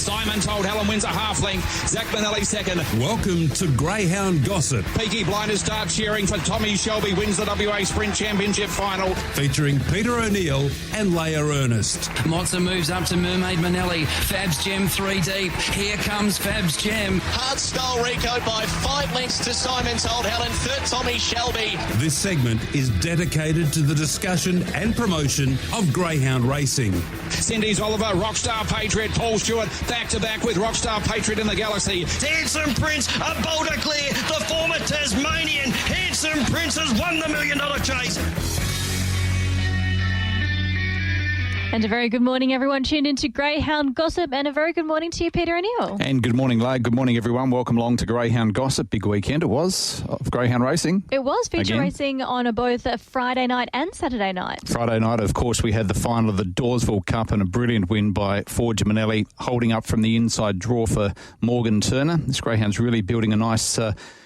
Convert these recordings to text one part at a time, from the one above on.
Simon Told Helen wins a half length. Zach Manelli second. Welcome to Greyhound Gossip. Peaky Blinders start cheering for Tommy Shelby wins the WA Sprint Championship final. Featuring Peter O'Neill and Leia Ernest. Mozza moves up to Mermaid Manelli. Fab's Gem 3 deep. Here comes Fab's Gem. Hard Style Rico by 5 lengths to Simon Told Helen. Third, Tommy Shelby. This segment is dedicated to the discussion and promotion of greyhound racing. Cindy's Oliver, Rockstar Patriot, Paul Stewart, back-to-back with Rockstar Patriot in the Galaxy. Handsome Prince, a bolder clear. The former Tasmanian Handsome Prince has won the $1 million chase. And a very good morning, everyone. Tuned into Greyhound Gossip, and a very good morning to you, Peter O'Neill. And good morning, Leigh. Good morning, everyone. Welcome along to Greyhound Gossip. Big weekend it was of greyhound racing. It was feature racing on both Friday night and Saturday night. Friday night, of course, we had the final of the Dawesville Cup and a brilliant win by Forge Manelli, holding up from the inside draw for Morgan Turner. This greyhound's really building a nice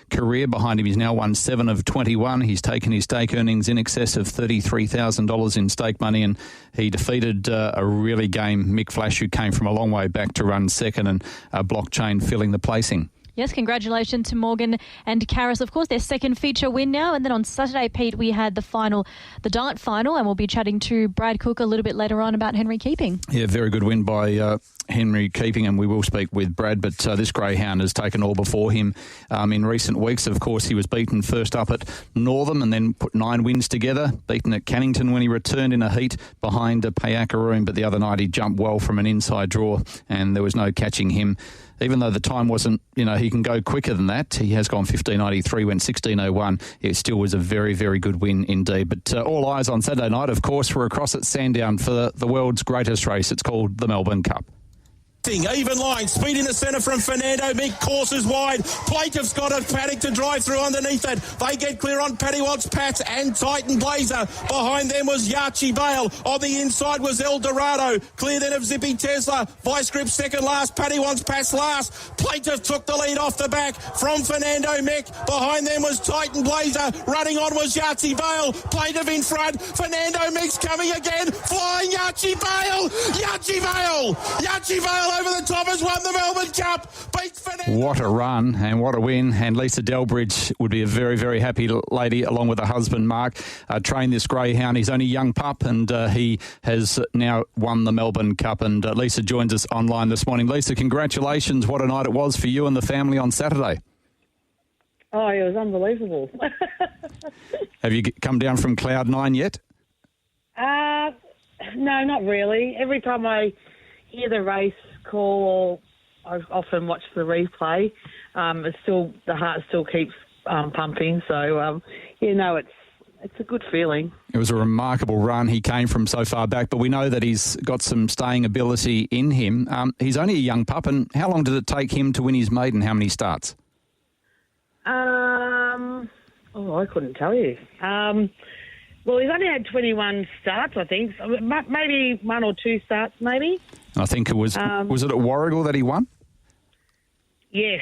career behind him. He's now won 7 of 21. He's taken his stake earnings in excess of $33,000 in stake money, and he defeated a really game Mick Flash, who came from a long way back to run second, and Blockchain filling the placing. Yes, congratulations to Morgan and Karis. Of course, their second feature win now. And then on Saturday, Pete, we had the dart final, and we'll be chatting to Brad Cook a little bit later on about Henry Keeping. Yeah, very good win by Henry Keeping, and we will speak with Brad, but this greyhound has taken all before him in recent weeks. Of course, he was beaten first up at Northam and then put 9 wins together, beaten at Cannington when he returned in a heat behind Payakaroon, but the other night he jumped well from an inside draw and there was no catching him. Even though the time wasn't, he can go quicker than that. He has gone 15.93, went 16.01. It still was a very, very good win indeed. But all eyes on Saturday night, of course. We're across at Sandown for the world's greatest race. It's called the Melbourne Cup. Even line, speed in the centre from Fernando Mick, courses wide. Plaintiff's got a paddock to drive through underneath it. They get clear on Paddy Watts, Pats and Titan Blazer. Behind them was Yachi Vale. On the inside was El Dorado. Clear then of Zippy Tesla. Vice Grip second last. Paddy Watts, Pats last. Plaintiff took the lead off the back from Fernando Mick. Behind them was Titan Blazer. Running on was Yachi Vale. Plaintiff in front. Fernando Mick's coming again. Flying Yachi Vale. Yachi Vale. Yachi Vale over the top has won the Melbourne Cup. What a run and what a win. And Lisa Delbridge would be a very, very happy lady, along with her husband, Mark, trained this greyhound. He's only a young pup, and he has now won the Melbourne Cup. And Lisa joins us online this morning. Lisa, congratulations. What a night it was for you and the family on Saturday. Oh, it was unbelievable. Have you come down from Cloud 9 yet? No, not really. Every time I hear the race call, I often watch the replay. The heart still keeps pumping. So, it's a good feeling. It was a remarkable run. He came from so far back, but we know that he's got some staying ability in him. He's only a young pup, and how long did it take him to win his maiden? How many starts? I couldn't tell you. Well, he's only had 21 starts, I think. So maybe 1 or 2 starts, maybe. I think it was it at Warragul that he won? Yes,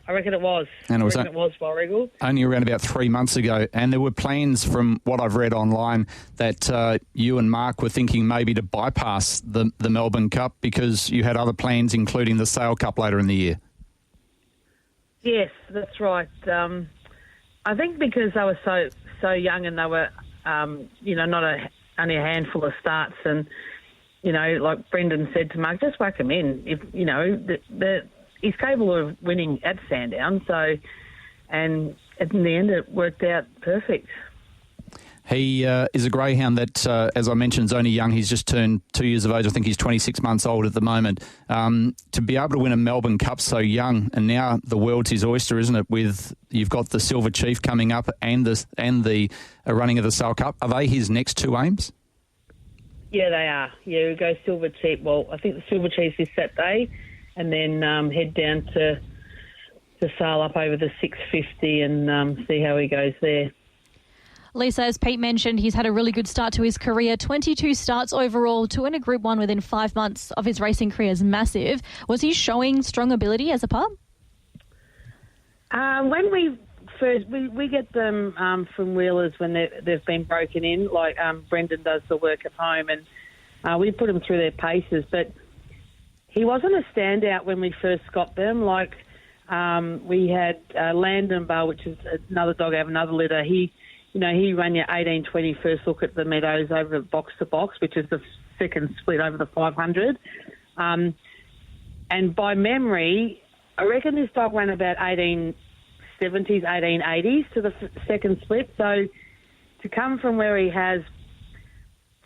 I reckon it was. And it was Warragul. Only around about 3 months ago. And there were plans, from what I've read online, that you and Mark were thinking maybe to bypass the Melbourne Cup because you had other plans, including the Sale Cup later in the year. Yes, that's right. I think because they were so young and they were, only a handful of starts, and like Brendan said to Mark, just whack him in. If he's capable of winning at Sandown, and in the end it worked out perfect. He is a greyhound that, as I mentioned, is only young. He's just turned 2 years of age. I think he's 26 months old at the moment. To be able to win a Melbourne Cup so young, and now the world's his oyster, isn't it? You've got the Silver Chief coming up and the running of the Sale Cup. Are they his next 2 aims? Yeah, they are. Yeah, we go Silver Chief. Well, I think the Silver Chief is Saturday, and then head down to sail up over the 650 and see how he goes there. Lisa, as Pete mentioned, he's had a really good start to his career. 22 starts overall. To win a Group 1 within 5 months of his racing career is massive. Was he showing strong ability as a pup? When we get them from wheelers when they've been broken in, like Brendan does the work at home, and we put them through their paces. But he wasn't a standout when we first got them. Like, we had Landon Bar, which is another dog out of another litter. He ran your 18-20 first look at the Meadows over box to box, which is the second split over the 500. And by memory, I reckon this dog ran about 1870s, 1880s to the second split. So to come from where he has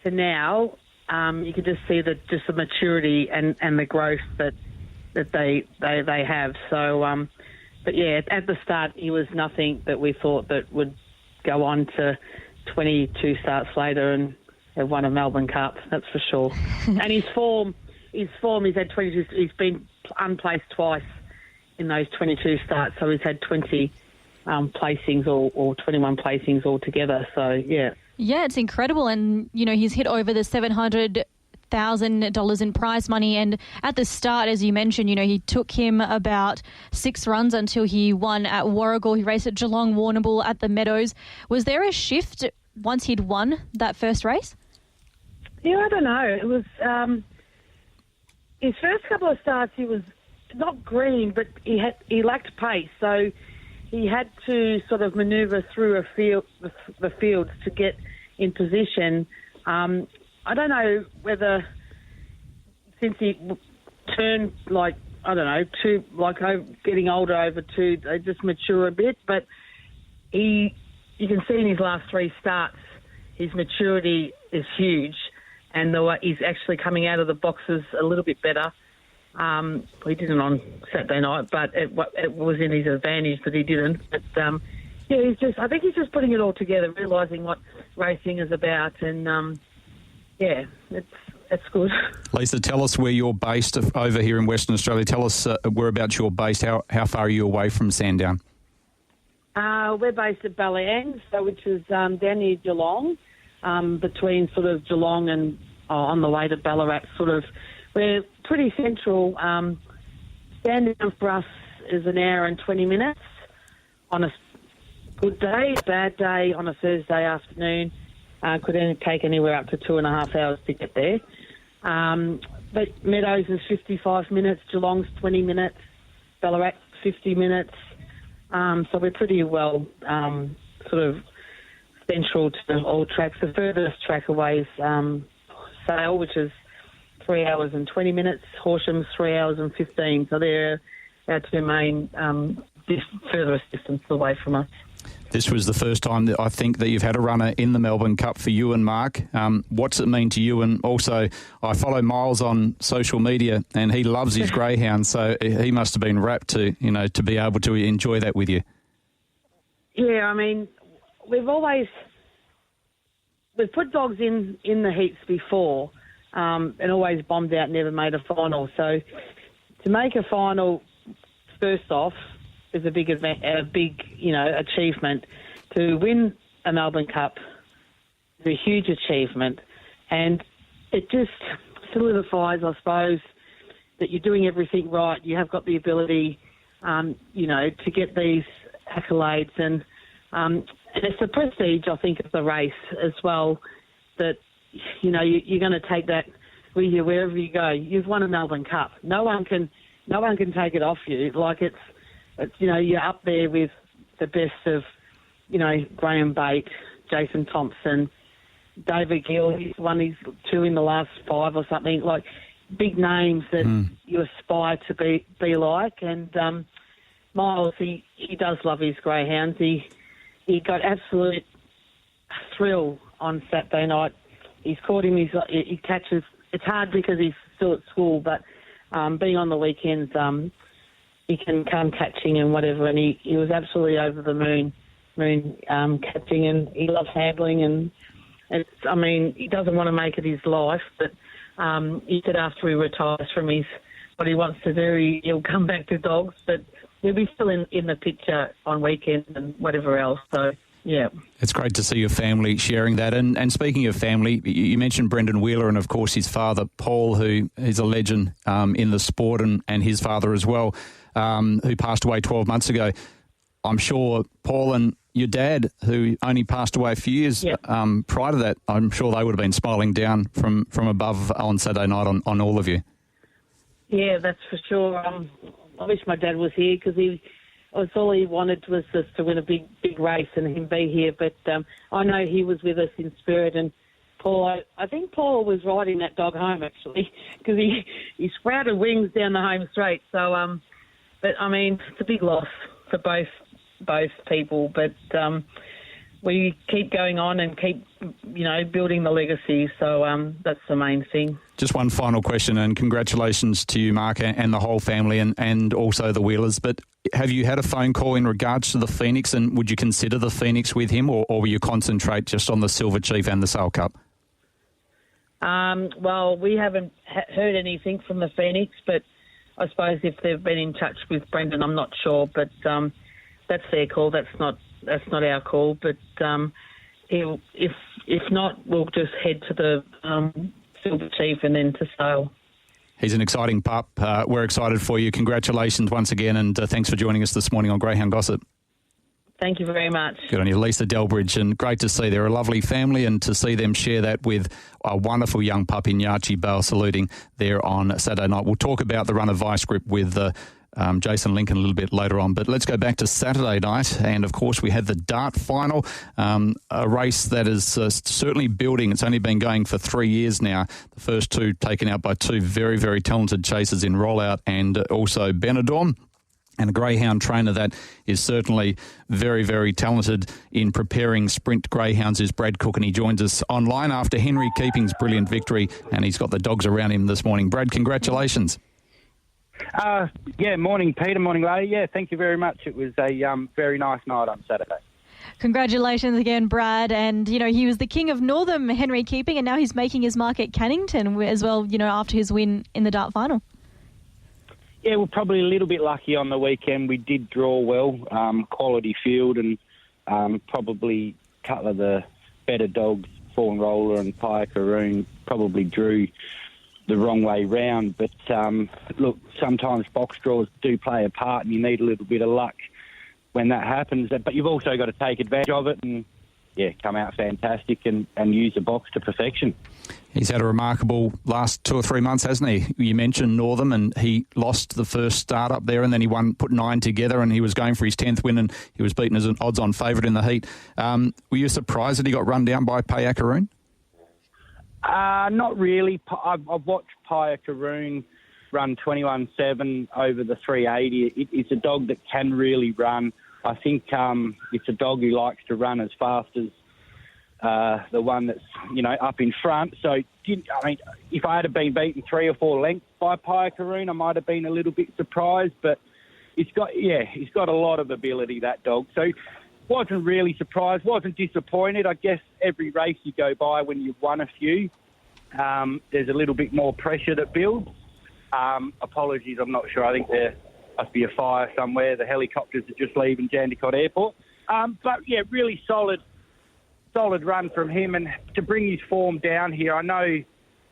to now, you can just see the maturity and the growth that they have. So, but yeah, at the start he was nothing that we thought that would go on to 22 starts later and have won a Melbourne Cup. That's for sure. And his form, he's had 22. He's been unplaced twice in those 22 starts, so he's had 20 placings or 21 placings altogether. So yeah. Yeah, it's incredible. And, he's hit over the $700,000 in prize money. And at the start, as you mentioned, he took him about 6 runs until he won at Warragul. He raced at Geelong, Warrnambool, at the Meadows. Was there a shift once he'd won that first race? Yeah, I don't know. It was his first couple of starts, he was not green, but he lacked pace. So he had to sort of manoeuvre through the fields to get in position. I don't know whether since he turned getting older over 2, they just mature a bit. But you can see in his last 3 starts, his maturity is huge, and he's actually coming out of the boxes a little bit better. We didn't on Saturday night, but it was in his advantage that he didn't. But I think he's just putting it all together, realising what racing is about, and it's good. Lisa, tell us where you're based over here in Western Australia. Tell us whereabouts you're based. How far are you away from Sandown? We're based at Ballyangs, which is down near Geelong, between sort of Geelong and on the way to Ballarat. We're pretty central. Sandown for us is an hour and 20 minutes on a good day. Bad day on a Thursday afternoon could take anywhere up to 2.5 hours to get there. But Meadows is 55 minutes, Geelong's 20 minutes, Ballarat 50 minutes. So we're pretty well sort of central to all tracks. The furthest track away is Sale, which is 3 hours and 20 minutes. Horsham's 3 hours and 15. So they're our 2 main furthest distance away from us. This was the first time that I think that you've had a runner in the Melbourne Cup for you and Mark. What's it mean to you? And also, I follow Miles on social media, and he loves his greyhound, so he must have been rapt to be able to enjoy that with you. Yeah, I mean, we've put dogs in the heats before, and always bombed out, never made a final. So to make a final, first off, is a big achievement. To win a Melbourne Cup is a huge achievement, and it just solidifies, I suppose, that you're doing everything right. You have got the ability, to get these accolades, and it's the prestige, I think, of the race as well. That you're going to take that with you wherever you go. You've won a Melbourne Cup. No one can take it off you. Like it's you're up there with the best of, Graham Bate, Jason Thompson, David Gill. He's won his 2 in the last 5 or something. Like big names that you aspire to be like. And Miles, he does love his greyhounds. He got absolute thrill on Saturday night. He's caught him. He catches. It's hard because he's still at school, but being on the weekends, he can come catching and whatever. And he was absolutely over the moon catching, and he loves handling. And he doesn't want to make it his life, but he said after he retires from what he wants to do, he'll come back to dogs, but he'll be still in the picture on weekends and whatever else. So. Yeah. It's great to see your family sharing that. And speaking of family, you mentioned Brendan Wheeler and, of course, his father, Paul, who is a legend in the sport, and his father as well, who passed away 12 months ago. I'm sure Paul and your dad, who only passed away a few years prior to that, I'm sure they would have been smiling down from above on Saturday night on all of you. Yeah, that's for sure. I wish my dad was here because all he wanted was us to win a big race and him be here. But I know he was with us in spirit. And Paul, I think Paul was riding that dog home actually because he sprouted wings down the home straight. So, but I mean, it's a big loss for both people. But we keep going on and keep, building the legacy. So that's the main thing. Just one final question, and congratulations to you, Mark, and the whole family, and also the Wheelers. But have you had a phone call in regards to the Phoenix, and would you consider the Phoenix with him, or will you concentrate just on the Silver Chief and the Sail Cup? Well, we haven't heard anything from the Phoenix, but I suppose if they've been in touch with Brendan, I'm not sure. But that's their call. That's not our call. But if not, we'll just head to the Silver Chief and then to Sail. He's an exciting pup. We're excited for you. Congratulations once again, and thanks for joining us this morning on Greyhound Gossip. Thank you very much. Good on you, Lisa Delbridge, and great to see they're a lovely family, and to see them share that with a wonderful young pup in Yachi Bale saluting there on Saturday night. We'll talk about the run of Vice Grip with Jason Lincoln a little bit later on. But let's go back to Saturday night. And, of course, we had the Dart Final, a race that is certainly building. It's only been going for 3 years now. The first two taken out by two very, very talented chasers in Rollout and also Benidorm. And a greyhound trainer that is certainly very, very talented in preparing sprint greyhounds is Brad Cook, and he joins us online after Henry Keeping's brilliant victory, and he's got the dogs around him this morning. Brad, congratulations. Morning, Peter. Morning, Larry. Yeah, thank you very much. It was a very nice night on Saturday. Congratulations again, Brad. And, he was the king of Northam, Henry Keeping, and now he's making his mark at Cannington as well, after his win in the Dart Final. Yeah, we're probably a little bit lucky on the weekend. We did draw well, quality field, and probably a couple of the better dogs, Fawn Roller and Pia Karoon, probably drew the wrong way round. But, look, sometimes box draws do play a part, and you need a little bit of luck when that happens. But you've also got to take advantage of it and, come out fantastic and use the box to perfection. He's had a remarkable last 2 or 3 months, hasn't he? You mentioned Northam, and he lost the first start up there, and then he put 9 together, and he was going for his 10th win, and he was beaten as an odds-on favourite in the heat. Were you surprised that he got run down by Pia Karoon? Not really. I've watched Pia Karoon run 21.7 over the 380. It's a dog that can really run. I think it's a dog who likes to run as fast as the one that's, up in front. So, if I had been beaten 3 or 4 lengths by Pia Karoon, I might have been a little bit surprised. But he's got a lot of ability, that dog. So, wasn't really surprised, wasn't disappointed. I guess every race you go by when you've won a few, there's a little bit more pressure that builds. Apologies, I'm not sure. I think there must be a fire somewhere. The helicopters are just leaving Jandakot Airport. Really solid run from him, and to bring his form down here. I know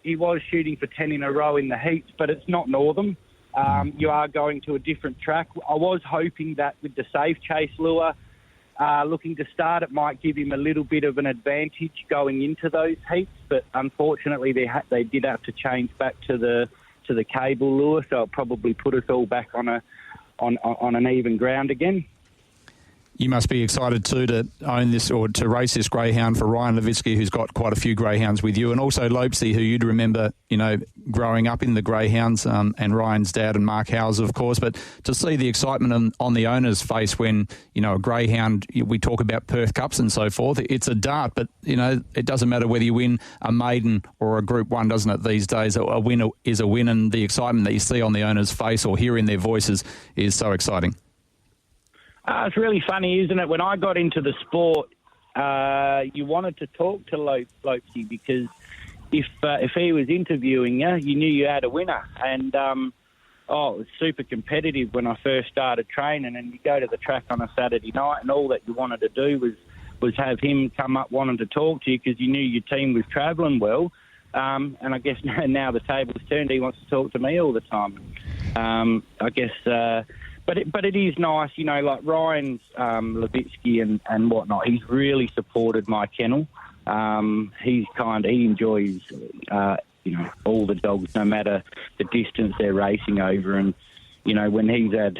he was shooting for 10 in a row in the heats, but it's not Northam. You are going to a different track. I was hoping that with the Safe Chase lure looking to start, it might give him a little bit of an advantage going into those heats, but unfortunately they did have to change back to the cable lure, so it probably put us all back on an even ground again. You must be excited too to own this, or to race this greyhound for Ryan Levitsky, who's got quite a few greyhounds with you, and also Lopesy, who you'd remember, growing up in the greyhounds, and Ryan's dad and Mark Howes, of course. But to see the excitement on the owner's face when, a greyhound, we talk about Perth Cups and so forth, it's a dart, but, it doesn't matter whether you win a maiden or a Group 1, doesn't it, these days? A win is a win, and the excitement that you see on the owner's face or hear in their voices is so exciting. It's really funny, isn't it? When I got into the sport, you wanted to talk to Lopesy because if he was interviewing you, you knew you had a winner. And, it was super competitive when I first started training, and you go to the track on a Saturday night and all that you wanted to do was have him come up wanting to talk to you because you knew your team was travelling well. And I guess now the table's turned, he wants to talk to me all the time. But it is nice, like Ryan's Levitsky and whatnot. He's really supported my kennel. He enjoys all the dogs, no matter the distance they're racing over. And, when he's had,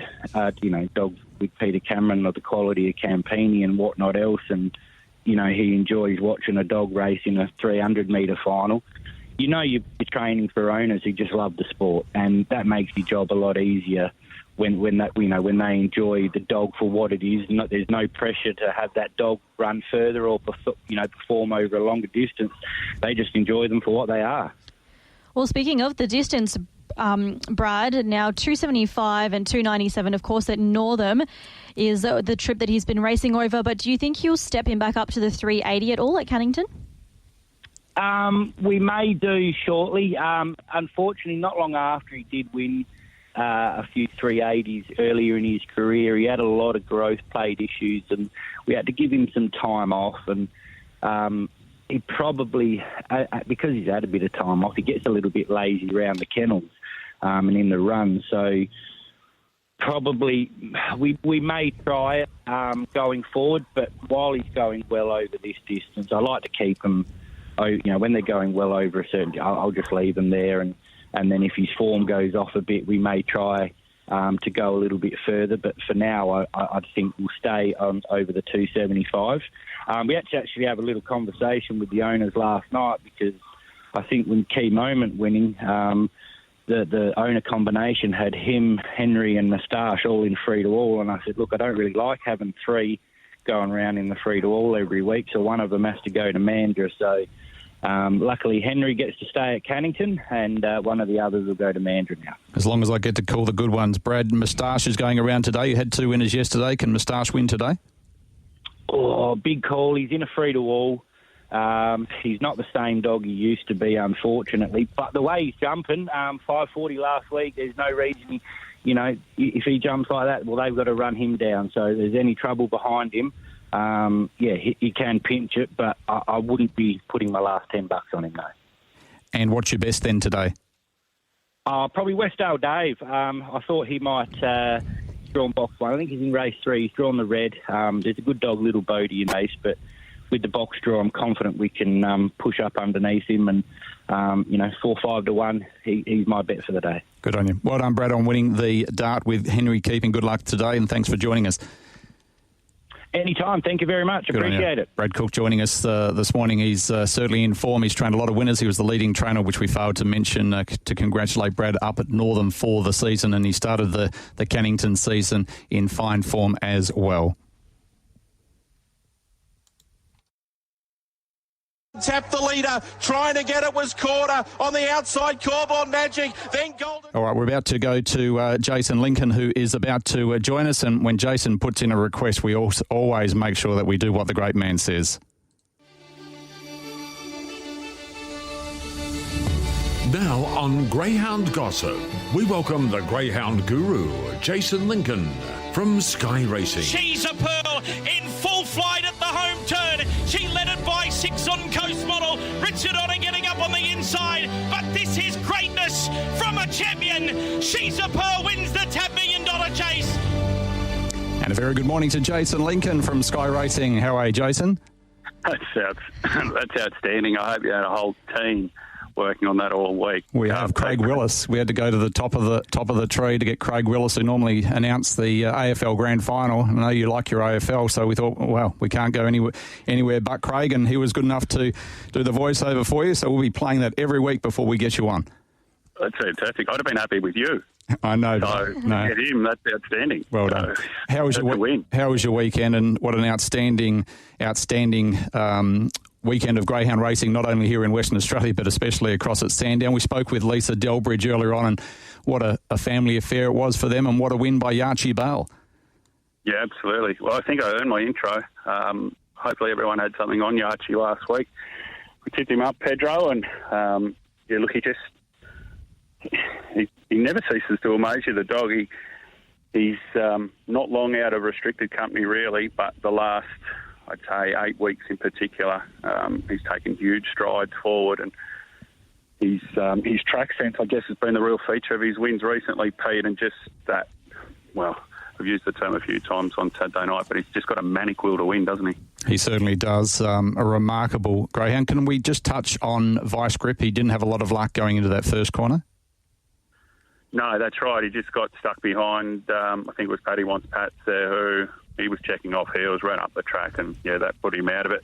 dogs with Peter Cameron of the quality of Campini and whatnot else, and, he enjoys watching a dog race in a 300-metre final, you're training for owners who just love the sport, and that makes your job a lot easier when they enjoy the dog for what it is. There's no pressure to have that dog run further or perform over a longer distance. They just enjoy them for what they are. Well, speaking of the distance, Brad, now 275 and 297, of course, at Northam is the trip that he's been racing over. But do you think he'll step him back up to the 380 at all at Cannington? We may do shortly. Unfortunately, not long after he did win a few 380s earlier in his career, he had a lot of growth plate issues, and we had to give him some time off. And he probably, because he's had a bit of time off, he gets a little bit lazy around the kennels and in the run. So probably we may try it going forward, but while he's going well over this distance, I like to keep him. When they're going well over a certain, I'll just leave them there, and then if his form goes off a bit, we may try to go a little bit further. But for now, I think we'll stay on over the 275. We had to actually have a little conversation with the owners last night, because I think when Key Moment winning, the owner combination had him, Henry and Moustache all in free-to-all, and I said, look, I don't really like having three going around in the free-to-all every week, so one of them has to go to Mandurah. So luckily Henry gets to stay at Cannington, and one of the others will go to Mandurah now. As long as I get to call the good ones. Brad, Moustache is going around today. You had two winners yesterday. Can Moustache win today? Oh, big call. He's in a free-to-all. He's not the same dog he used to be, unfortunately. But the way he's jumping, 540 last week, there's no reason if he jumps like that, well, they've got to run him down. So if there's any trouble behind him, he can pinch it, but I wouldn't be putting my last $10 on him, no. And what's your best then today? Probably Westdale Dave. I thought he might draw box one. I think he's in race 3. He's drawn the red. There's a good dog, Little Bodie, in race, but with the box draw, I'm confident we can push up underneath him, and 4-5 to 1. He's my bet for the day. Good on you. Well done, Brad, on winning the dart with Henry Keeping. Good luck today, and thanks for joining us. Anytime. Thank you very much. Appreciate it. Brad Cook joining us this morning. He's certainly in form. He's trained a lot of winners. He was the leading trainer, which we failed to mention, to congratulate Brad up at Northam for the season, and he started the Cannington season in fine form as well. Tapped the leader, trying to get it, was Corder on the outside, Corbon Magic, then Golden. All right, we're about to go to Jason Lincoln, who is about to join us, and when Jason puts in a request, we always make sure that we do what the great man says. Now on Greyhound Gossip, we welcome the Greyhound guru, Jason Lincoln, from Sky Racing. She's a pearl in full flight at the home turn. She led it by 6 on Coast Model. Richard Otter getting up on the inside. But this is greatness from a champion. She's a pearl wins the $10 million chase. And a very good morning to Jason Lincoln from Sky Racing. How are you, Jason? That's outstanding. I hope you had a whole team working on that all week. We have Craig Willis. We had to go to the top of the tree to get Craig Willis, who normally announced the AFL Grand Final. I know you like your AFL, so we thought, well, we can't go anywhere but Craig, and he was good enough to do the voiceover for you, so we'll be playing that every week before we get you on. That's fantastic. I'd have been happy with you. I know. So no. Get him. That's outstanding. Well done. So, how was your weekend, and what an outstanding weekend of greyhound racing, not only here in Western Australia, but especially across at Sandown. We spoke with Lisa Delbridge earlier on, and what a family affair it was for them, and what a win by Yachi Bale. Yeah, absolutely. Well, I think I earned my intro. Hopefully everyone had something on Yachi last week. We tipped him up, Pedro, and he never ceases to amaze you, the dog. He's not long out of restricted company, really, but the last, I'd say, 8 weeks in particular, he's taken huge strides forward, and his track sense, I guess, has been the real feature of his wins recently, Pete, and just that, well, I've used the term a few times on Saturday night, but he's just got a manic will to win, doesn't he? He certainly does. A remarkable greyhound. Can we just touch on Vice Grip? He didn't have a lot of luck going into that first corner. No, that's right. He just got stuck behind, I think it was Paddy Wants Pats there, who he was checking off heels, ran up the track, and, that put him out of it.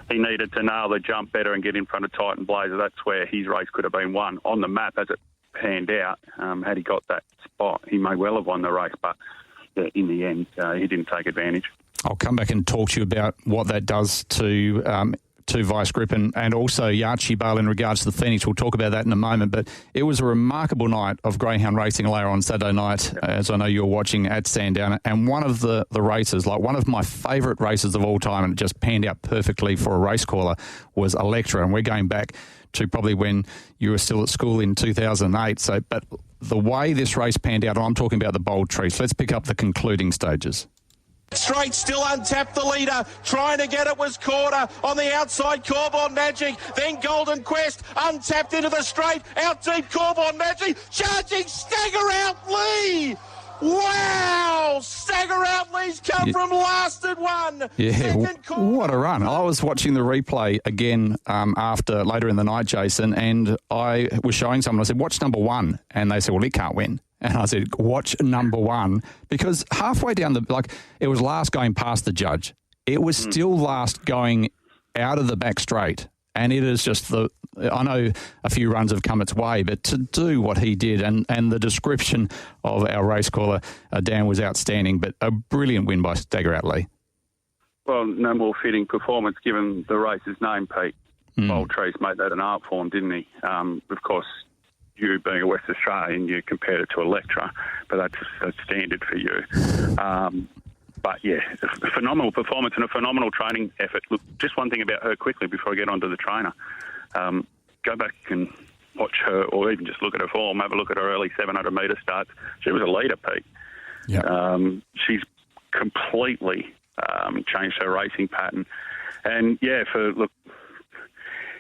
He needed to nail the jump better and get in front of Titan Blazer. That's where his race could have been won. On the map, as it panned out, had he got that spot, he may well have won the race, but in the end, he didn't take advantage. I'll come back and talk to you about what that does to Vice Grip and also Yachi Bale in regards to the Phoenix. We'll talk about that in a moment, but it was a remarkable night of greyhound racing later on Saturday night, as I know you were watching at Sandown, and one of the races, like one of my favourite races of all time, and it just panned out perfectly for a race caller, was Electra, and we're going back to probably when you were still at school in 2008. But the way this race panned out, and I'm talking about the Bold Trees, let's pick up the concluding stages. Straight, still untapped the leader. Trying to get it was Corder. On the outside, Corborn Magic. Then Golden Quest. Untapped into the straight. Out deep, Corborn Magic. Charging Stagger Out Lee. Wow! Stagger Out Lee's come from last at one. Yeah, what a run. I was watching the replay again later in the night, Jason, and I was showing someone, I said, watch number one. And they said, well, it can't win. And I said, watch number one, because halfway down it was last going past the judge. It was still last going out of the back straight. And it is just I know a few runs have come its way, but to do what he did and the description of our race caller, Dan, was outstanding, but a brilliant win by Stagger Out Lee. Well, no more fitting performance given the race's name, Pete. Bold Trees made that an art form, didn't he? Of course, you being a West Australian, you compared it to Electra, but that's a standard for you. But, yeah, a phenomenal performance and a phenomenal training effort. Look, just one thing about her quickly before I get on to the trainer. Go back and watch her, or even just look at her form, have a look at her early 700-metre starts. She was a leader, Pete. Yeah. She's completely changed her racing pattern. And,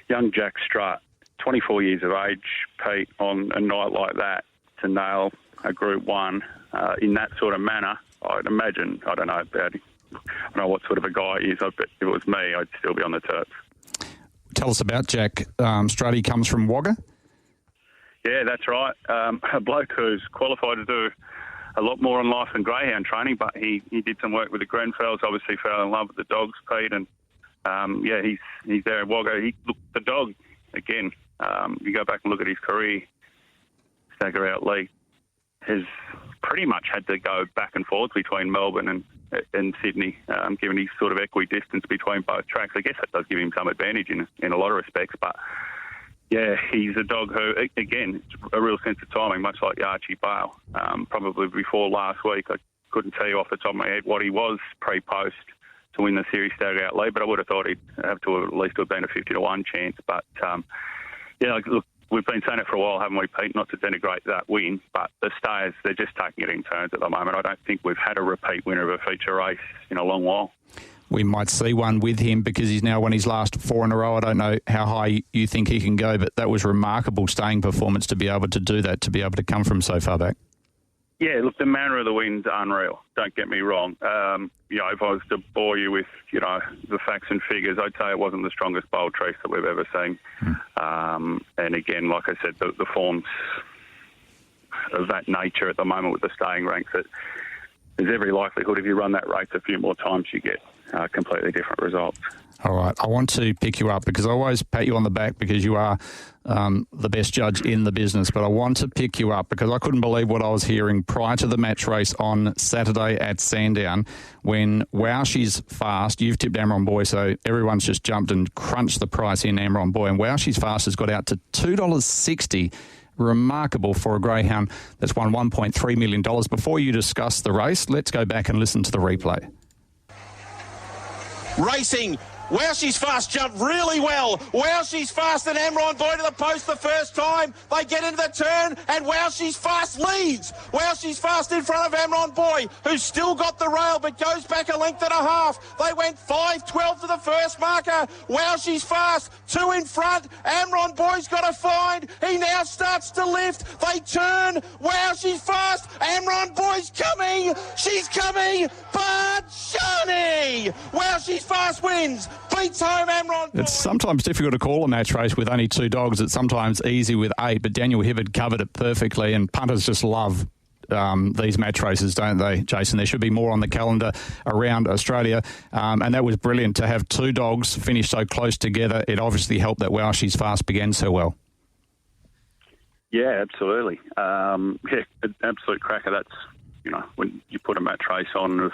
young Jack Strutt, 24 years of age, Pete, on a night like that, to nail a Group 1 in that sort of manner, I'd imagine, I don't know what sort of a guy he is, but if it was me, I'd still be on the turf. Tell us about Jack Strutt. He comes from Wagga. Yeah, that's right. A bloke who's qualified to do a lot more in life than greyhound training, but he did some work with the Grenfells, obviously fell in love with the dogs, Pete, and he's there in Wagga. The dog, again, you go back and look at his career, Stagger Out Lee has pretty much had to go back and forth between Melbourne and Sydney, given his sort of equidistance between both tracks. I guess that does give him some advantage in a lot of respects, but yeah, he's a dog who, again, it's a real sense of timing, much like Yachi Bale. Probably before last week, I couldn't tell you off the top of my head what he was pre-post to win the series Stagger Out Lee, but I would have thought he'd have to have at least have been a 50-1 chance. But look, we've been saying it for a while, haven't we, Pete? Not to denigrate that win, but the stayers, they're just taking it in turns at the moment. I don't think we've had a repeat winner of a feature race in a long while. We might see one with him because he's now won his last 4 in a row. I don't know how high you think he can go, but that was remarkable staying performance to be able to do that, to be able to come from so far back. Yeah, look, the manner of the win's unreal. Don't get me wrong. If I was to bore you with, the facts and figures, I'd say it wasn't the strongest Bold Trees that we've ever seen. And again, like I said, the forms of that nature at the moment with the staying ranks, that there's every likelihood if you run that race a few more times, you get completely different results. All right. I want to pick you up because I always pat you on the back because you are the best judge in the business, but I want to pick you up because I couldn't believe what I was hearing prior to the match race on Saturday at Sandown when Wow She's Fast, you've tipped Amron Boy, so everyone's just jumped and crunched the price in Amron Boy, and Wow She's Fast has got out to $2.60. Remarkable for a greyhound that's won $1.3 million. Before you discuss the race, let's go back and listen to the replay. Racing Wow, She's Fast jumped really well. Wow, She's Fast and Amron Boy to the post the first time. They get into the turn, and Wow, She's Fast leads. Wow, She's Fast in front of Amron Boy, who's still got the rail, but goes back a length and a half. They went 5.12 to the first marker. Wow, She's Fast, 2 in front. Amron Boy's got a find. He now starts to lift. They turn. Wow, She's Fast. Amron Boy's coming. She's coming. But Johnny. Wow, She's Fast wins. Beats home Amron Boy. It's sometimes difficult to call a match race with only 2 dogs. It's sometimes easy with 8, but Daniel Hibbard covered it perfectly, and punters just love these match races, don't they, Jason? There should be more on the calendar around Australia, and that was brilliant to have 2 dogs finish so close together. It obviously helped that Wow, She's Fast began so well. Yeah, absolutely. Absolute cracker. That's, when you put a match race on of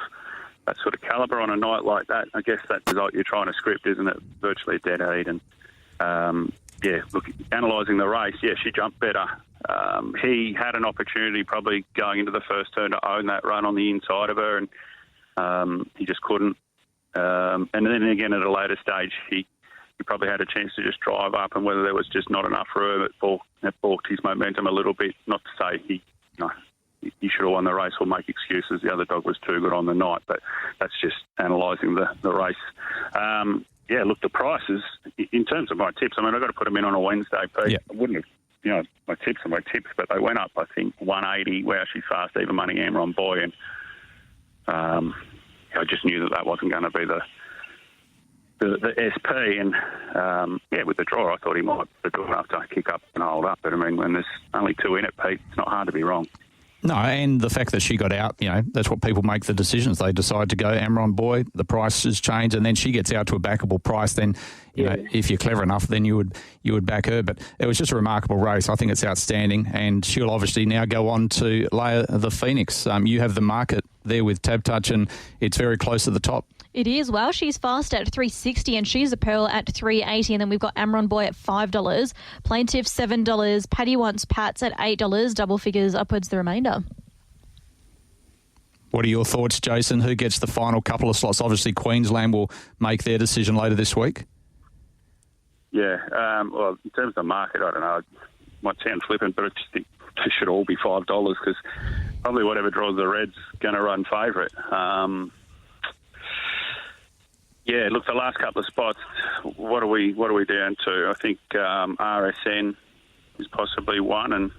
that sort of calibre on a night like that, I guess that's the result you're trying to script, isn't it? Virtually a dead heat. And, analysing the race, she jumped better. He had an opportunity probably going into the first turn to own that run on the inside of her, and he just couldn't. And then again at a later stage, he probably had a chance to just drive up, and whether there was just not enough room, it balked his momentum a little bit. Not to say he should have won the race or make excuses. The other dog was too good on the night, but that's just analysing the race. Look, the prices, in terms of my tips, I mean, I've got to put them in on a Wednesday, Pete. I wouldn't have, my tips are my tips, but they went up, I think, 180, Wow, She's Fast, Even Money, Amron Boy, and I just knew that wasn't going to be the SP, and with the draw, I thought he might be good enough to kick up and hold up. But I mean, when there's only 2 in it, Pete, it's not hard to be wrong. No, and the fact that she got out, that's what people make the decisions. They decide to go Amron Boy, the price has changed, and then she gets out to a backable price. Then, if you're clever enough, then you would back her. But it was just a remarkable race. I think it's outstanding, and she'll obviously now go on to lay the Phoenix. You have the market there with Tab Touch, and it's very close to the top. It is. Well, She's Fast at $3.60 and She's a Pearl at $3.80, and then we've got Amron Boy at $5, Plaintiff $7, Paddy Wants Pats at $8, double figures upwards the remainder. What are your thoughts, Jason? Who gets the final couple of slots? Obviously, Queensland will make their decision later this week. Yeah, well, in terms of the market, I don't know. It might sound flippant, but I just think they should all be $5 because probably whatever draws the Reds going to run favourite. Look, the last couple of spots, what are we down to? I think RSN is possibly one, and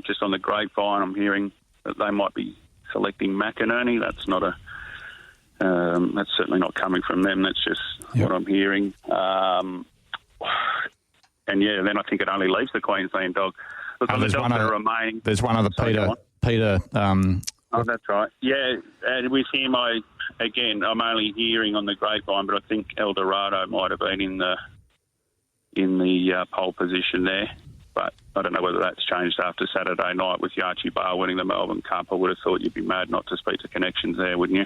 just on the grapevine, I'm hearing that they might be selecting McInerney. That's not that's certainly not coming from them. That's just what I'm hearing. Then I think it only leaves the Queensland dog. Look, on the dogs that remain. There's one other Peter. Oh, that's right. Yeah, and with him, I'm only hearing on the grapevine, but I think Eldorado might have been in the pole position there. But I don't know whether that's changed after Saturday night with Yachi Bar winning the Melbourne Cup. I would have thought you'd be mad not to speak to connections there, wouldn't you?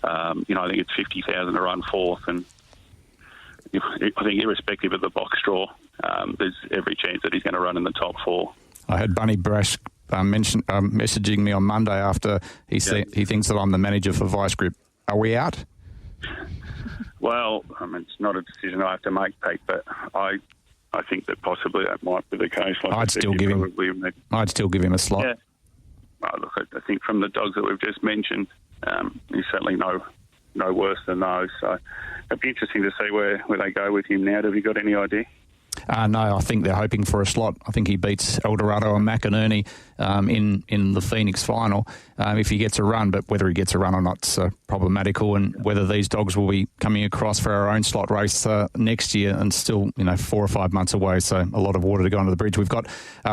I think it's 50,000 to run fourth, and I think irrespective of the box draw, there's every chance that he's going to run in the top 4. I had Bunny Brash messaging me on Monday after he thinks that I'm the manager for Vice Grip. Are we out? Well, I mean, it's not a decision I have to make, Pete, but I think that possibly that might be the case. I'd still give him a slot. Yeah. Well, look, I think from the dogs that we've just mentioned, he's certainly no worse than those. So it'd be interesting to see where they go with him now. Have you got any idea? No, I think they're hoping for a slot. I think he beats Eldorado and McInerney in the Phoenix final if he gets a run. But whether he gets a run or not is problematical, and whether these dogs will be coming across for our own slot race next year, and still 4 or 5 months away. So a lot of water to go under the bridge. We've got,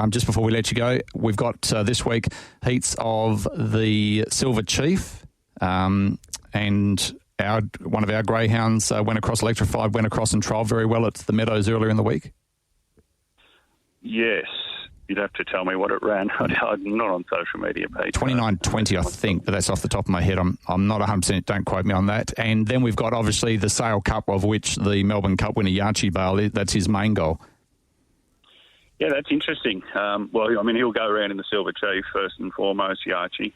just before we let you go, we've got this week heats of the Silver Chief and one of our greyhounds went across electrified, went across and trialled very well at the Meadows earlier in the week. Yes. You'd have to tell me what it ran. I'm not on social media, Pete. 29.20, I think, but that's off the top of my head. I'm not 100%, don't quote me on that. And then we've got, obviously, the Sale Cup, of which the Melbourne Cup winner, Yachi Bale, that's his main goal. Yeah, that's interesting. Well, I mean, he'll go around in the Silver Chief first and foremost, Yachi.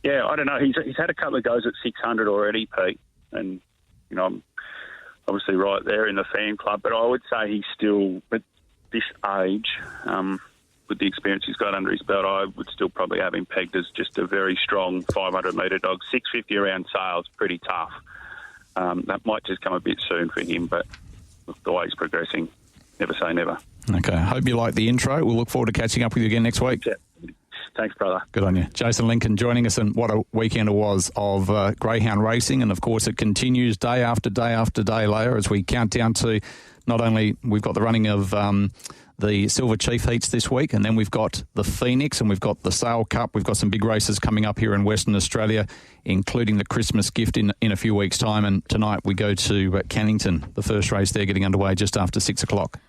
Yeah, I don't know. He's had a couple of goes at 600 already, Pete, and I'm obviously right there in the fan club, but I would say he's still, at this age, with the experience he's got under his belt, I would still probably have him pegged as just a very strong 500-metre dog. 650 around sales, pretty tough. That might just come a bit soon for him, but with the way he's progressing, never say never. Okay, hope you like the intro. We'll look forward to catching up with you again next week. Yeah. Thanks, brother. Good on you. Jason Lincoln joining us, and what a weekend it was of greyhound racing. And, of course, it continues day after day after day, Leah, as we count down to not only we've got the running of the Silver Chief heats this week, and then we've got the Phoenix and we've got the Sale Cup. We've got some big races coming up here in Western Australia, including the Christmas gift in a few weeks' time. And tonight we go to Cannington, the first race there getting underway just after 6 o'clock.